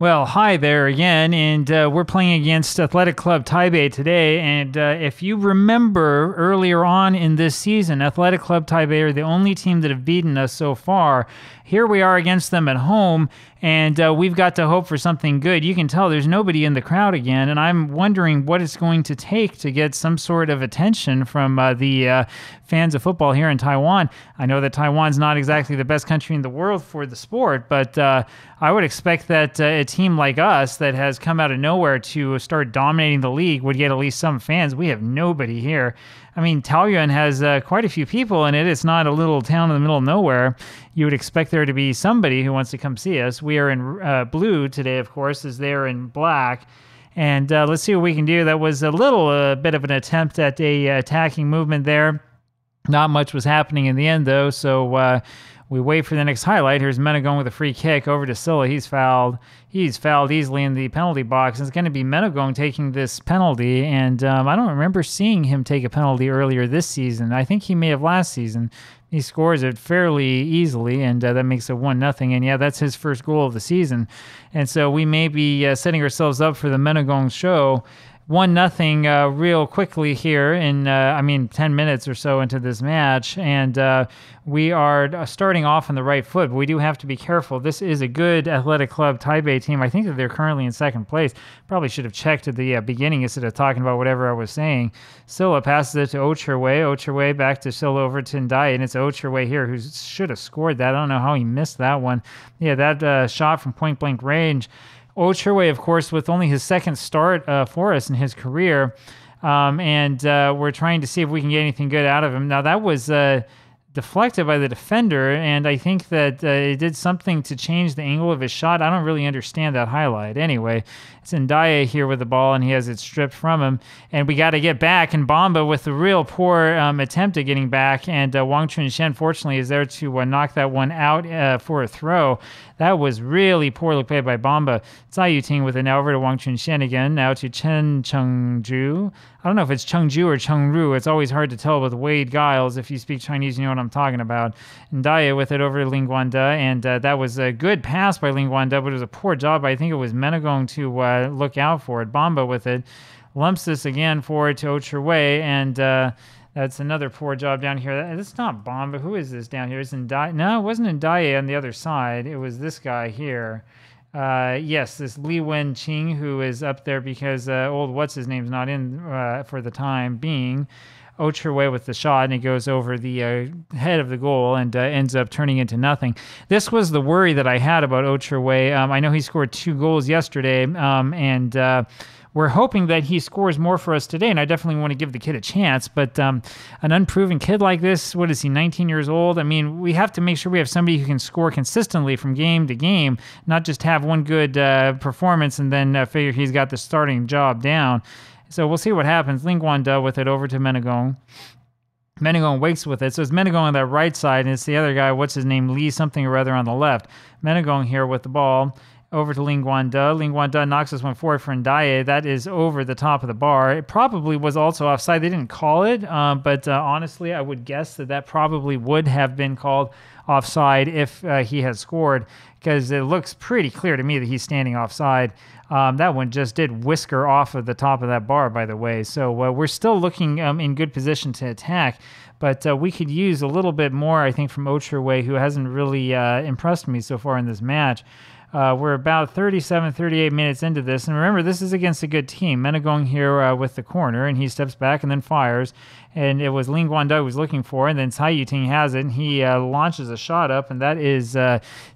Well, hi there again, and we're playing against Athletic Club Taipei today. And if you remember earlier on in this season, Athletic Club Taipei are the only team that have beaten us so far. Here we are against them at home, and we've got to hope for something good. You can tell there's nobody in the crowd again, and I'm wondering what it's going to take to get some sort of attention from the fans of football here in Taiwan. I know that Taiwan's not exactly the best country in the world for the sport, but I would expect that a team like us that has come out of nowhere to start dominating the league would get at least some fans. We have nobody here. I mean, Taoyuan has quite a few people in it. It's not a little town in the middle of nowhere. You would expect there to be somebody who wants to come see us. We are in blue today, of course, as they're in black. And let's see what we can do. That was a little bit of an attempt at a attacking movement there. Not much was happening in the end, though, so we wait for the next highlight. Here's Mena going with a free kick over to Silla. He's fouled. He's fouled easily in the penalty box. It's going to be Menagong taking this penalty, and I don't remember seeing him take a penalty earlier this season. I think he may have last season. He scores it fairly easily, and that makes it 1-0. And yeah, that's his first goal of the season. And so we may be setting ourselves up for the Menagong show. 1-0 real quickly here in, 10 minutes or so into this match. And we are starting off on the right foot, but we do have to be careful. This is a good Athletic Club Taipei team. I think that they're currently in second place. Probably should have checked at the beginning instead of talking about whatever I was saying. Silla passes it to Ocherway. Ocherway back to Silla over to Ndai, and it's Ocherway here who should have scored that. I don't know how he missed that one. Yeah, that shot from point-blank range. Ocherway, of course, with only his second start for us in his career, and we're trying to see if we can get anything good out of him. Now, that was deflected by the defender, and I think that it did something to change the angle of his shot. I don't really understand that highlight. Anyway, it's Ndaya here with the ball, and he has it stripped from him, and we got to get back. And Bamba with a real poor attempt at getting back, and Wang Chunshen, fortunately, is there to knock that one out for a throw. That was really poorly played by Bamba. Cai Yuting with it now over to Wang Chunshen again, now to Chen Chengju. I don't know if it's Chengju or Chengru. It's always hard to tell with Wade Giles. If you speak Chinese, you know what I'm talking about. Ndaya with it over to Ling Guanda, and that was a good pass by Ling Guanda, but it was a poor job. I think it was Menagong to look out for it. Bamba with it. Lumps this again forward to Ocherway, and that's another poor job down here. That's not Bamba. Who is this down here? It's Ndaya. No, it wasn't Ndaya on the other side. It was this guy here. Yes, this Li Wenqing, who is up there because old what's-his-name's not in for the time being. Ocherway with the shot, and it goes over the head of the goal and ends up turning into nothing. This was the worry that I had about Ocherway. I know he scored 2 goals yesterday, and we're hoping that he scores more for us today, and I definitely want to give the kid a chance. But an unproven kid like this, what is he, 19 years old? I mean, we have to make sure we have somebody who can score consistently from game to game, not just have one good performance and then figure he's got the starting job down. So we'll see what happens. Ling Guanda with it over to Menagong. Menagong wakes with it. So it's Menagong on that right side, and it's the other guy, what's his name, Lee something or other on the left. Menagong here with the ball. Over to Ling Guanda. Ling Guanda knocks this one forward for Ndaye. That is over the top of the bar. It probably was also offside. They didn't call it, but honestly, I would guess that probably would have been called offside if he had scored, because it looks pretty clear to me that he's standing offside. That one just did whisker off of the top of that bar, by the way. So we're still looking in good position to attack, but we could use a little bit more, I think, from Ocherway, who hasn't really impressed me so far in this match. We're about 37, 38 minutes into this. And remember, this is against a good team. Menagong here with the corner, and he steps back and then fires. And it was Ling Guanda who was looking for, and then Cai Yuting has it, and he launches a shot up, and that is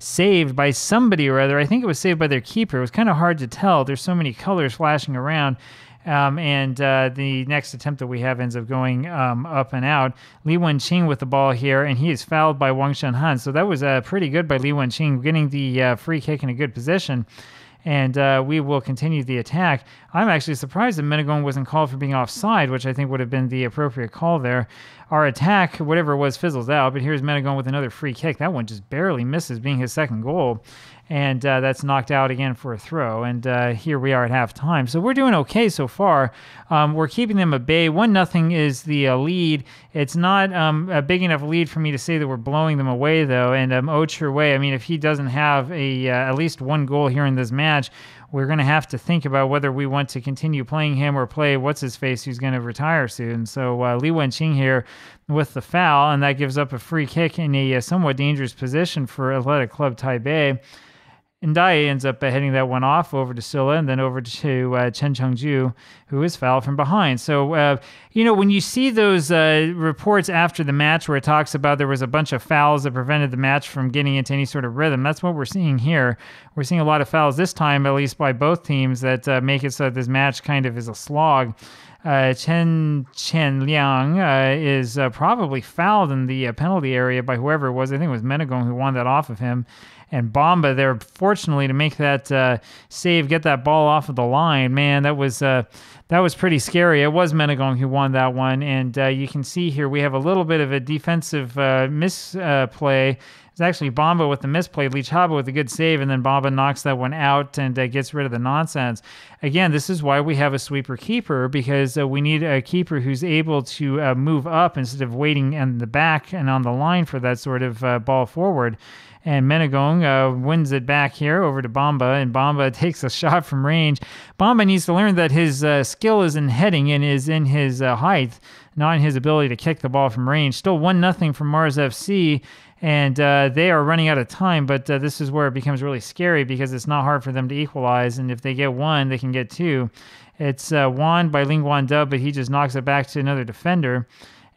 saved by somebody or other. I think it was saved by their keeper. It was kind of hard to tell. There's so many colors flashing around. And the next attempt that we have ends up going up and out. Li Wenqing with the ball here, and he is fouled by Wang Shenhan. So that was pretty good by Li Wenqing, getting the free kick in a good position. And we will continue the attack. I'm actually surprised that Menagong wasn't called for being offside, which I think would have been the appropriate call there. Our attack, whatever it was, fizzles out, but here's Menagong with another free kick. That one just barely misses, being his second goal. and that's knocked out again for a throw. And here we are at halftime. So we're doing okay so far. We're keeping them at bay. 1-0 is the lead. It's not a big enough lead for me to say that we're blowing them away, though. And Wei, I mean, if he doesn't have at least one goal here in this match, we're going to have to think about whether we want to continue playing him or play what's-his-face who's going to retire soon. So Li Wenqing here with the foul, and that gives up a free kick in a somewhat dangerous position for Athletic Club Taipei. And Dai ends up heading that one off over to Silla and then over to Chen Chengju, who is fouled from behind. So, when you see those reports after the match where it talks about there was a bunch of fouls that prevented the match from getting into any sort of rhythm, that's what we're seeing here. We're seeing a lot of fouls this time, at least by both teams, that make it so that this match kind of is a slog. Chen Liang is probably fouled in the penalty area by whoever it was. I think it was Menegong who won that off of him. And Bamba there, fortunately, to make that save, get that ball off of the line, man, that was pretty scary. It was Menegong who won that one, and you can see here we have a little bit of a defensive misplay. It's actually Bamba with the misplay, Li Chaba with a good save, and then Bamba knocks that one out and gets rid of the nonsense. Again, this is why we have a sweeper keeper, because we need a keeper who's able to move up instead of waiting in the back and on the line for that sort of ball forward. And Menegong wins it back here over to Bamba, and Bamba takes a shot from range. Bamba needs to learn that his skill is in heading and is in his height, not in his ability to kick the ball from range. Still 1-0 from Mars FC, and they are running out of time, but this is where it becomes really scary because it's not hard for them to equalize, and if they get one, they can get two. It's won by Ling Guanda, but he just knocks it back to another defender,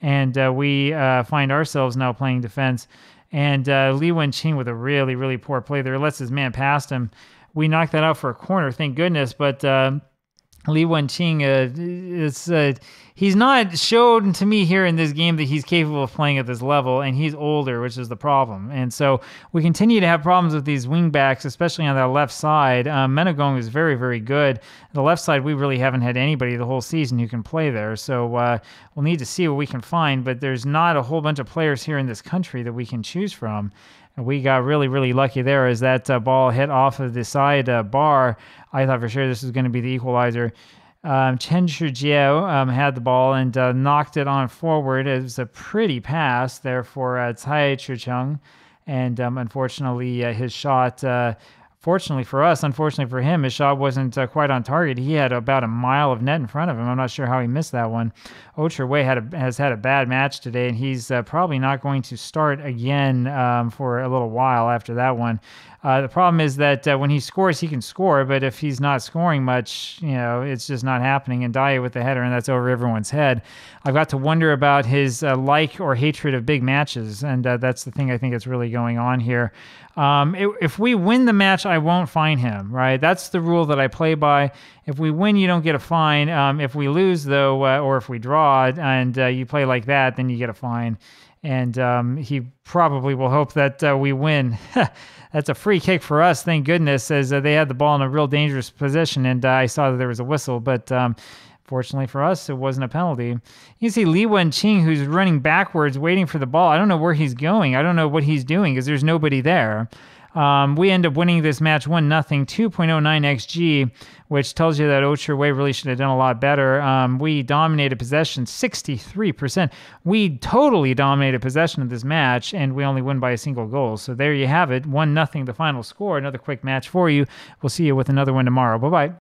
and we find ourselves now playing defense. And Li Wenqing with a really, really poor play there. Lets his man past him. We knocked that out for a corner, thank goodness. But Li Wenqing, he's not shown to me here in this game that he's capable of playing at this level, and he's older, which is the problem. And so we continue to have problems with these wingbacks, especially on that left side. Menegong is very, very good. The left side, we really haven't had anybody the whole season who can play there. So we'll need to see what we can find, but there's not a whole bunch of players here in this country that we can choose from. And we got really, really lucky there as that ball hit off of the side bar. I thought for sure this was going to be the equalizer. Chen Shijiao had the ball and knocked it on forward. It was a pretty pass there for Cai Chicheng. And unfortunately, his shot, fortunately for us, unfortunately for him, his shot wasn't quite on target. He had about a mile of net in front of him. I'm not sure how he missed that one. Wei has had a bad match today, and he's probably not going to start again for a little while after that one. The problem is that when he scores, he can score, but if he's not scoring much, it's just not happening. And Dai with the header, and that's over everyone's head. I've got to wonder about his like or hatred of big matches, and that's the thing I think that's really going on here. If we win the match, I won't fine him, right? That's the rule that I play by. If we win, you don't get a fine. If we lose, though, or if we draw and you play like that, then you get a fine. And he probably will hope that we win. That's a free kick for us, thank goodness, as they had the ball in a real dangerous position, and I saw that there was a whistle, but fortunately for us, it wasn't a penalty. You can see Li Wenqing, who's running backwards, waiting for the ball. I don't know where he's going. I don't know what he's doing because there's nobody there. We end up winning this match 1-0, 2.09 XG, which tells you that Wei really should have done a lot better. We dominated possession 63%. We totally dominated possession of this match, and we only win by a single goal. So there you have it, 1-0 the final score. Another quick match for you. We'll see you with another one tomorrow. Bye-bye.